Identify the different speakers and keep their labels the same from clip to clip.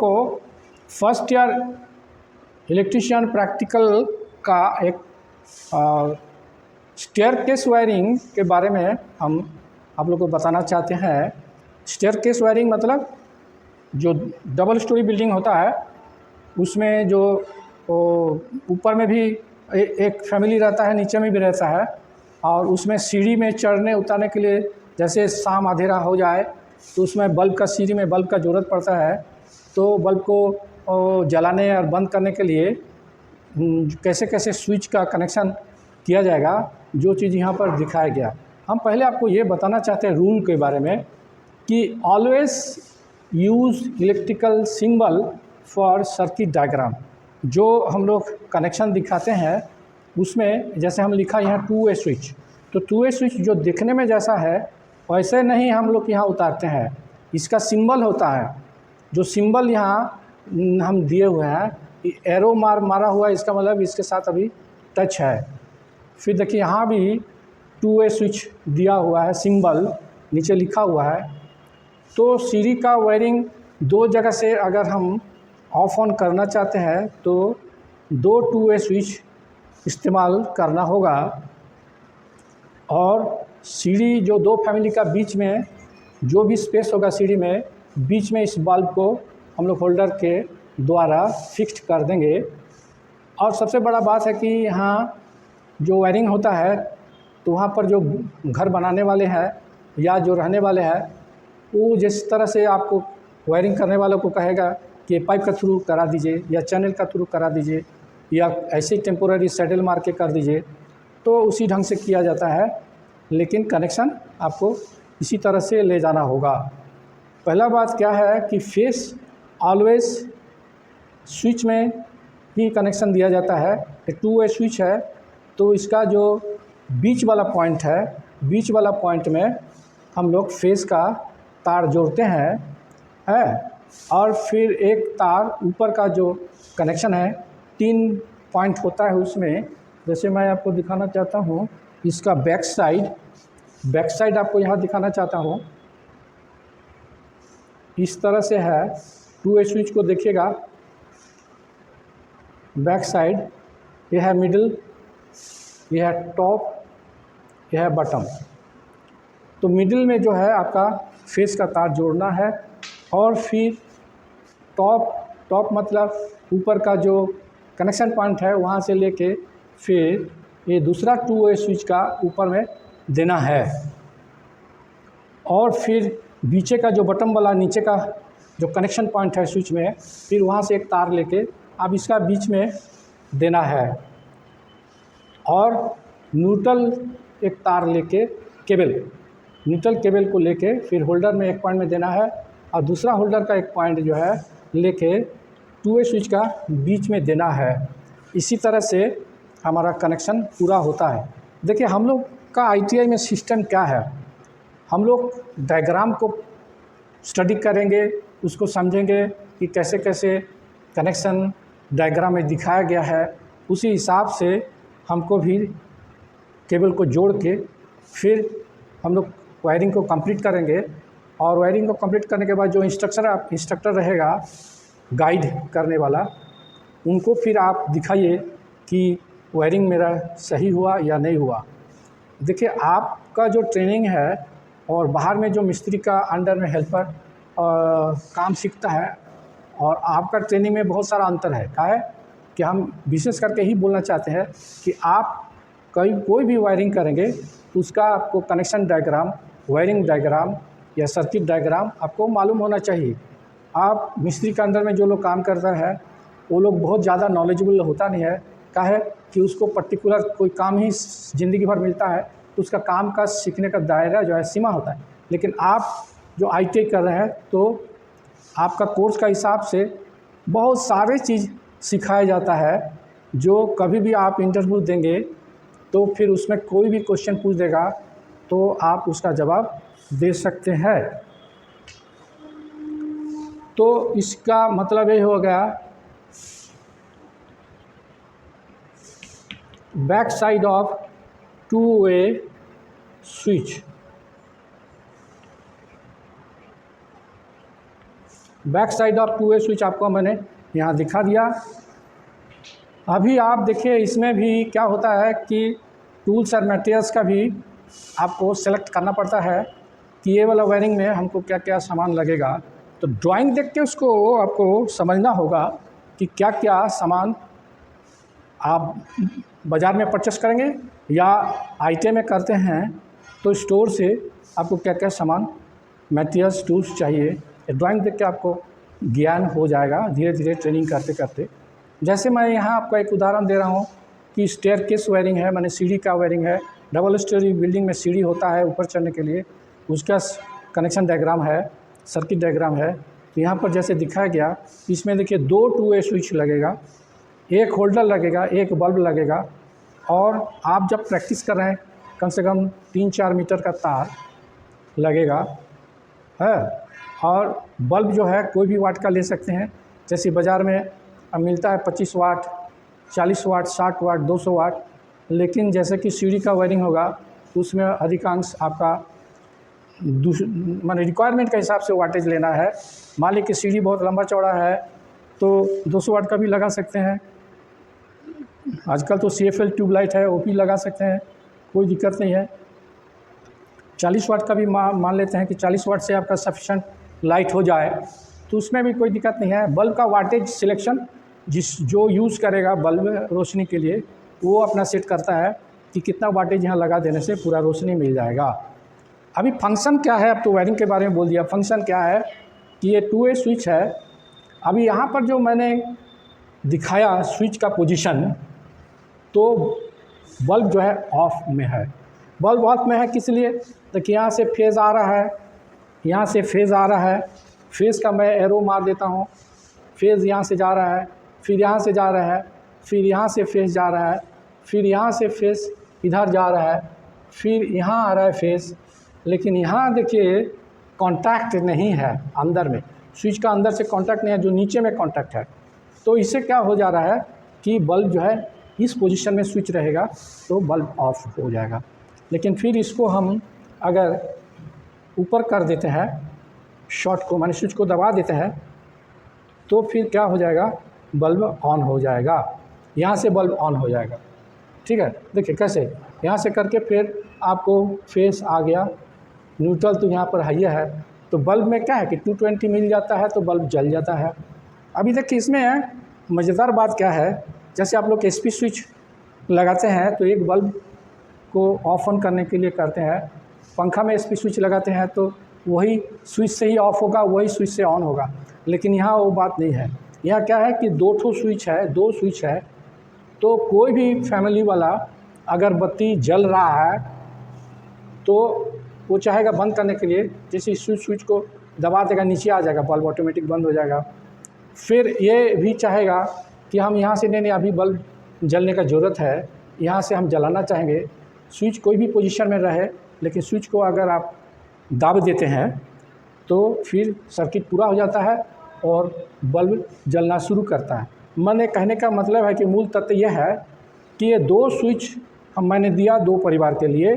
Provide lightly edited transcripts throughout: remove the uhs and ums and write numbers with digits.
Speaker 1: को first year electrician practical का एक स्टेयरकेस वायरिंग के बारे में हम आप लोग को बताना चाहते हैं। स्टेयरकेस वायरिंग मतलब जो डबल स्टोरी बिल्डिंग होता है उसमें जो ऊपर में भी एक फैमिली रहता है, नीचे में भी रहता है, और उसमें सीढ़ी में चढ़ने उतरने के लिए जैसे शाम अंधेरा हो जाए तो उसमें बल्ब का सीढ़ी में बल्ब का ज़रूरत पड़ता है। तो बल्ब को जलाने और बंद करने के लिए कैसे कैसे स्विच का कनेक्शन किया जाएगा, जो चीज़ यहाँ पर दिखाया गया। हम पहले आपको ये बताना चाहते हैं रूल के बारे में कि always use electrical symbol for circuit diagram. जो हम लोग कनेक्शन दिखाते हैं उसमें जैसे हम लिखा यहाँ 2 वे स्विच, तो 2 वे स्विच जो दिखने में जैसा है वैसे नहीं हम लोग यहाँ उतारते हैं। इसका सिंबल होता है, जो सिंबल यहाँ हम दिए हुए हैं, एरो मारा हुआ है, इसका मतलब इसके साथ अभी टच है। फिर देखिए यहाँ भी 2 वे स्विच दिया हुआ है, सिंबल नीचे लिखा हुआ है। तो सीढ़ी का वायरिंग दो जगह से अगर हम ऑफ ऑन करना चाहते हैं तो 2 वे स्विच इस्तेमाल करना होगा। और सीढ़ी जो दो फैमिली का बीच में जो भी स्पेस होगा सीढ़ी में, बीच में इस बल्ब को हम लोग होल्डर के द्वारा फिक्स कर देंगे। और सबसे बड़ा बात है कि यहाँ जो वायरिंग होता है तो वहाँ पर जो घर बनाने वाले हैं या जो रहने वाले हैं वो जिस तरह से आपको वायरिंग करने वालों को कहेगा कि पाइप का थ्रू करा दीजिए या चैनल का थ्रू करा दीजिए या ऐसे ही टेम्पोररी सैडल मार के कर दीजिए, तो उसी ढंग से किया जाता है। लेकिन कनेक्शन आपको इसी तरह से ले जाना होगा। पहला बात क्या है कि फेस ऑलवेज स्विच में ही कनेक्शन दिया जाता है। 2 वे स्विच है तो इसका जो बीच वाला पॉइंट है, बीच वाला पॉइंट में हम लोग फेस का तार जोड़ते हैं और फिर एक तार ऊपर का जो कनेक्शन है 3 पॉइंट होता है उसमें। जैसे मैं आपको दिखाना चाहता हूँ इसका बैक साइड आपको यहाँ दिखाना चाहता हूँ। इस तरह से है 2 वे स्विच को देखिएगा, बैक साइड ये है, मिडिल ये है, टॉप ये है, बटम। तो मिडिल में जो है आपका फेस का तार जोड़ना है और फिर टॉप मतलब ऊपर का जो कनेक्शन पॉइंट है वहाँ से लेके फिर ये दूसरा 2 वे स्विच का ऊपर में देना है। और फिर बीचे का जो बटन वाला नीचे का जो कनेक्शन पॉइंट है स्विच में, फिर वहाँ से एक तार लेके अब इसका बीच में देना है। और न्यूट्रल एक तार लेके न्यूट्रल केबल को लेके फिर होल्डर में एक पॉइंट में देना है और दूसरा होल्डर का एक पॉइंट जो है लेके 2 वे स्विच का बीच में देना है। इसी तरह से हमारा कनेक्शन पूरा होता है। देखिए हम लोग का ITI में सिस्टम क्या है, हम लोग डायग्राम को स्टडी करेंगे, उसको समझेंगे कि कैसे कैसे कनेक्शन डायग्राम में दिखाया गया है, उसी हिसाब से हमको भी केबल को जोड़ के फिर हम लोग वायरिंग को कंप्लीट करेंगे। और वायरिंग को कंप्लीट करने के बाद जो इंस्ट्रक्टर रहेगा गाइड करने वाला, उनको फिर आप दिखाइए कि वायरिंग मेरा सही हुआ या नहीं हुआ। देखिए आपका जो ट्रेनिंग है और बाहर में जो मिस्त्री का अंडर में हेल्पर काम सीखता है और आपका ट्रेनिंग में बहुत सारा अंतर है। क्या है कि हम विशेष करके ही बोलना चाहते हैं कि आप कोई भी वायरिंग करेंगे तो उसका आपको कनेक्शन डायग्राम, वायरिंग डायग्राम या सर्किट डायग्राम आपको मालूम होना चाहिए। आप मिस्त्री के अंदर में जो लोग काम करता है वो लोग बहुत ज़्यादा नॉलेजेबल होता नहीं है। क्या है कि उसको पर्टिकुलर कोई काम ही ज़िंदगी भर मिलता है तो उसका काम का सीखने का दायरा जो है सीमा होता है। लेकिन आप जो ITI कर रहे हैं तो आपका कोर्स का हिसाब से बहुत सारे चीज़ सिखाया जाता है, जो कभी भी आप इंटरव्यू देंगे तो फिर उसमें कोई भी क्वेश्चन पूछ देगा तो आप उसका जवाब दे सकते हैं। तो इसका मतलब ये हो गया back side of 2 way switch. Back side of 2 way switch आपको मैंने यहाँ दिखा दिया। अभी आप देखिए इसमें भी क्या होता है कि टूल्स और मटेरियल्स का भी आपको सेलेक्ट करना पड़ता है कि ये वाला वायरिंग में हमको क्या क्या सामान लगेगा। तो ड्राइंग देख के उसको आपको समझना होगा कि क्या क्या सामान आप बाज़ार में परचेस करेंगे या आईटी में करते हैं तो स्टोर से आपको क्या क्या सामान मटेरियल्स टूल्स चाहिए, ड्राइंग देख के आपको ज्ञान हो जाएगा धीरे धीरे ट्रेनिंग करते करते। जैसे मैं यहाँ आपको एक उदाहरण दे रहा हूँ कि स्टेयरकेस वायरिंग है, माने सीढ़ी का वायरिंग है। डबल स्टोरी बिल्डिंग में सीढ़ी होता है ऊपर चढ़ने के लिए, उसका कनेक्शन डायग्राम है, सर्किट डायग्राम है। तो यहाँ पर जैसे दिखाया गया इसमें देखिए 2 2 वे स्विच लगेगा, एक होल्डर लगेगा, एक बल्ब लगेगा। और आप जब प्रैक्टिस कर रहे हैं कम से कम 3-4 मीटर का तार लगेगा है। और बल्ब जो है कोई भी वाट का ले सकते हैं, जैसे बाज़ार में अब मिलता है 25 वाट, 40 वाट, 60 वाट, 200 वाट। लेकिन जैसे कि सीढ़ी का वायरिंग होगा उसमें अधिकांश आपका माने रिक्वायरमेंट के हिसाब से वाटेज लेना है। मान लीजिए कि सीढ़ी बहुत लंबा चौड़ा है तो 200 वाट का भी लगा सकते हैं। आजकल तो CFL ट्यूबलाइट है वो भी लगा सकते हैं, कोई दिक्कत नहीं है। 40 वाट का भी मान लेते हैं कि 40 वाट से आपका सफिशेंट लाइट हो जाए तो उसमें भी कोई दिक्कत नहीं है। बल्ब का वाटेज सिलेक्शन जो यूज़ करेगा बल्ब रोशनी के लिए वो अपना सेट करता है कि कितना वाटेज यहाँ लगा देने से पूरा रोशनी मिल जाएगा। अभी फंक्शन क्या है, अब तो वायरिंग के बारे में बोल दिया। फंक्शन क्या है कि ये 2 वे स्विच है। अभी यहाँ पर जो मैंने दिखाया स्विच का पोजीशन, तो बल्ब जो है ऑफ में है। बल्ब ऑफ में है किस लिए? देखिए यहाँ से फेज़ आ रहा है, यहाँ से फेज़ आ रहा है। फेज़ का मैं एरो मार देता हूँ। फेज़ यहाँ से जा रहा है, फिर यहाँ से जा रहा है, फिर यहाँ से फेज़ जा रहा है, फिर यहाँ से फेज़ इधर जा रहा है, फिर यहाँ आ रहा है फेज़। लेकिन यहाँ देखिए कांटेक्ट नहीं है अंदर में, स्विच का अंदर से कांटेक्ट नहीं है, जो नीचे में कांटेक्ट है। तो इससे क्या हो जा रहा है कि बल्ब जो है इस पोजीशन में स्विच रहेगा तो बल्ब ऑफ हो जाएगा। लेकिन फिर इसको हम अगर ऊपर कर देते हैं शॉर्ट को, माने स्विच को दबा देते हैं, तो फिर क्या हो जाएगा, बल्ब ऑन हो जाएगा। यहाँ से बल्ब ऑन हो जाएगा। ठीक है, देखिए कैसे यहाँ से करके फिर आपको फेस आ गया, न्यूट्रल तो यहाँ पर हाई है, तो बल्ब में क्या है कि 220 मिल जाता है तो बल्ब जल जाता है। अभी देखिए इसमें मज़ेदार बात क्या है, जैसे आप लोग SP स्विच लगाते हैं तो एक बल्ब को ऑफ ऑन करने के लिए करते हैं। पंखा में SP स्विच लगाते हैं तो वही स्विच से ही ऑफ होगा, वही स्विच से ऑन होगा। लेकिन यहाँ वो बात नहीं है। यहाँ क्या है कि 2 स्विच है, 2 स्विच है। तो कोई भी फैमिली वाला अगर बत्ती जल रहा है तो वो चाहेगा बंद करने के लिए, जैसे स्विच को दबा देगा नीचे आ जाएगा, बल्ब ऑटोमेटिक बंद हो जाएगा। फिर ये भी चाहेगा कि हम यहाँ से नहीं अभी बल्ब जलने का ज़रूरत है, यहाँ से हम जलाना चाहेंगे। स्विच कोई भी पोजीशन में रहे, लेकिन स्विच को अगर आप दाब देते हैं तो फिर सर्किट पूरा हो जाता है और बल्ब जलना शुरू करता है। मैंने कहने का मतलब है कि मूल तथ्य यह है कि ये 2 स्विच मैंने दिया 2 परिवार के लिए।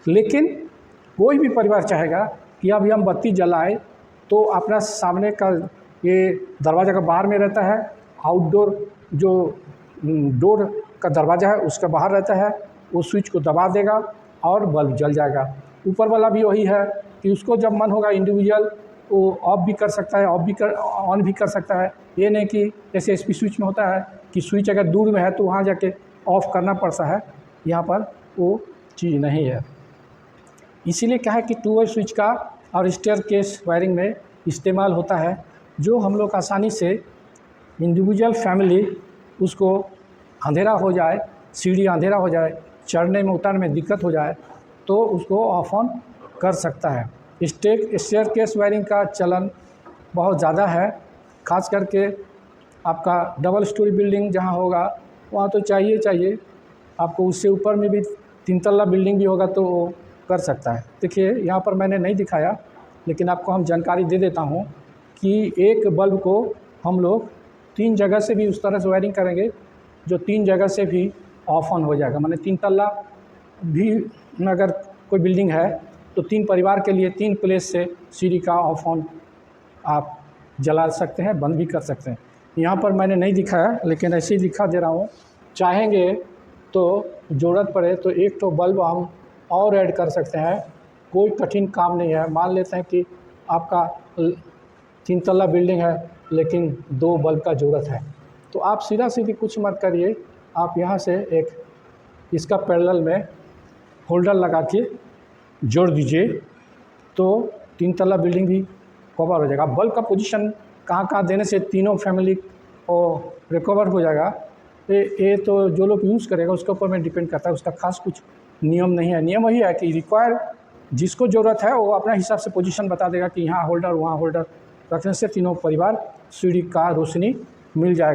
Speaker 1: लेकिन कोई भी परिवार चाहेगा कि अभी हम बत्ती जलाएं तो अपना सामने का ये दरवाज़ा का बाहर में रहता है, आउटडोर जो डोर का दरवाज़ा है उसका बाहर रहता है, वो स्विच को दबा देगा और बल्ब जल जाएगा। ऊपर वाला भी वही है कि उसको जब मन होगा इंडिविजुअल वो ऑफ भी कर सकता है, ऑन भी कर सकता है। ये नहीं कि जैसे SP स्विच में होता है कि स्विच अगर दूर में है तो वहाँ जाके ऑफ़ करना पड़ता है, यहाँ पर वो चीज़ नहीं है। इसीलिए क्या है कि 2 वे स्विच का और स्टेयरकेस वायरिंग में इस्तेमाल होता है, जो हम लोग आसानी से इंडिविजुअल फैमिली उसको अंधेरा हो जाए, सीढ़ी अंधेरा हो जाए, चढ़ने में उतरने में दिक्कत हो जाए तो उसको ऑफ ऑन कर सकता है। स्टेयरकेस वायरिंग का चलन बहुत ज़्यादा है, खास करके आपका डबल स्टोरी बिल्डिंग जहाँ होगा वहाँ तो चाहिए आपको। उससे ऊपर में भी 3 तल्ला बिल्डिंग भी होगा तो वो कर सकता है। देखिए यहाँ पर मैंने नहीं दिखाया, लेकिन आपको हम जानकारी दे देता हूँ कि एक बल्ब को हम लोग 3 जगह से भी उस तरह से वायरिंग करेंगे जो 3 जगह से भी ऑफ ऑन हो जाएगा। माने 3 तल्ला भी अगर कोई बिल्डिंग है तो 3 परिवार के लिए 3 प्लेस से सीढ़ी का ऑफ ऑन आप जला सकते हैं, बंद भी कर सकते हैं। यहाँ पर मैंने नहीं दिखाया, लेकिन ऐसे ही दिखा दे रहा हूँ। चाहेंगे तो ज़रूरत पड़े तो एक तो बल्ब हम और ऐड कर सकते हैं, कोई कठिन काम नहीं है। मान लेते हैं कि आपका 3 तल्ला बिल्डिंग है, लेकिन 2 बल्ब का ज़रूरत है, तो आप सीधा सीधी कुछ मत करिए, आप यहाँ से एक इसका पैरेलल में होल्डर लगा के जोड़ दीजिए, तो 3 तल्ला बिल्डिंग भी कवर हो जाएगा। बल्ब का पोजीशन कहाँ कहाँ देने से तीनों फैमिली को रिकवर हो जाएगा, ये तो जो लोग यूज़ करेगा उसके ऊपर में डिपेंड करता है, उसका खास कुछ नियम नहीं है। नियम वही है कि रिक्वायर जिसको ज़रूरत है वो अपना हिसाब से पोजीशन बता देगा कि यहाँ होल्डर वहाँ होल्डर रखने से तीनों परिवार सूर्य का रोशनी मिल जाएगा।